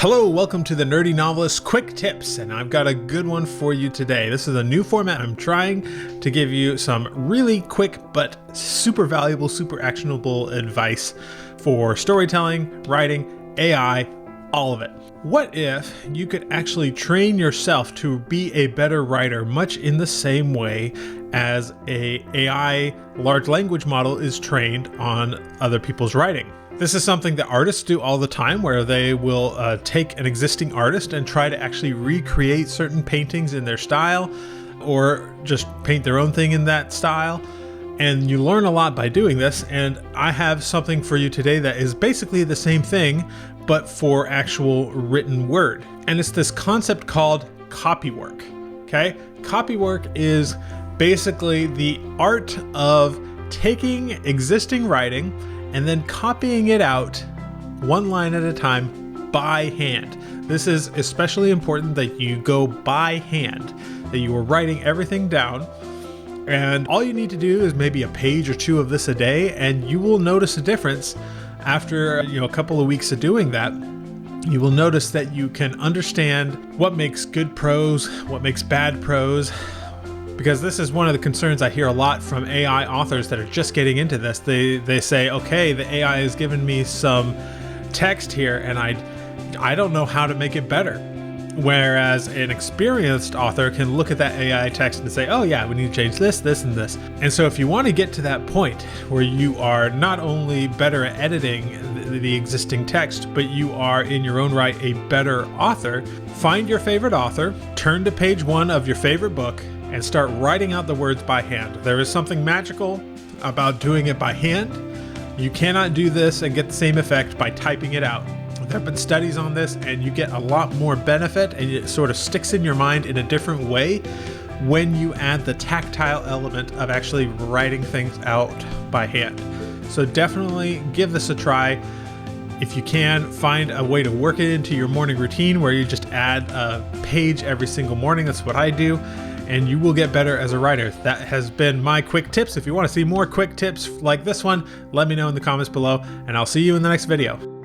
Hello, welcome to the Nerdy Novelist Quick Tips, and I've got a good one for you today. This is a new format. I'm trying to give you some really quick but super valuable, super actionable advice for storytelling, writing, AI, all of it. What if you could actually train yourself to be a better writer, much in the same way as a AI large language model is trained on other people's writing? This is something that artists do all the time, where they will take an existing artist and try to actually recreate certain paintings in their style, or just paint their own thing in that style. And you learn a lot by doing this. And I have something for you today that is basically the same thing, but for actual written word. And it's this concept called copywork. Okay? Copywork is basically the art of taking existing writing and then copying it out one line at a time by hand. This is especially important that you go by hand, that you are writing everything down. And all you need to do is maybe a page or two of this a day, and you will notice a difference after a couple of weeks of doing that. You will notice that you can understand what makes good prose, what makes bad prose. Because this is one of the concerns I hear a lot from AI authors that are just getting into this. They say, okay, the AI has given me some text here and I don't know how to make it better. Whereas an experienced author can look at that AI text and say, oh yeah, we need to change this, this, and this. And so if you want to get to that point where you are not only better at editing the existing text, but you are in your own right a better author, find your favorite author, turn to page 1 of your favorite book, and start writing out the words by hand. There is something magical about doing it by hand. You cannot do this and get the same effect by typing it out. There have been studies on this, and you get a lot more benefit, and it sort of sticks in your mind in a different way when you add the tactile element of actually writing things out by hand. So definitely give this a try. If you can, find a way to work it into your morning routine where you just add a page every single morning. That's what I do. And you will get better as a writer. That has been my quick tips. If you want to see more quick tips like this one, let me know in the comments below, and I'll see you in the next video.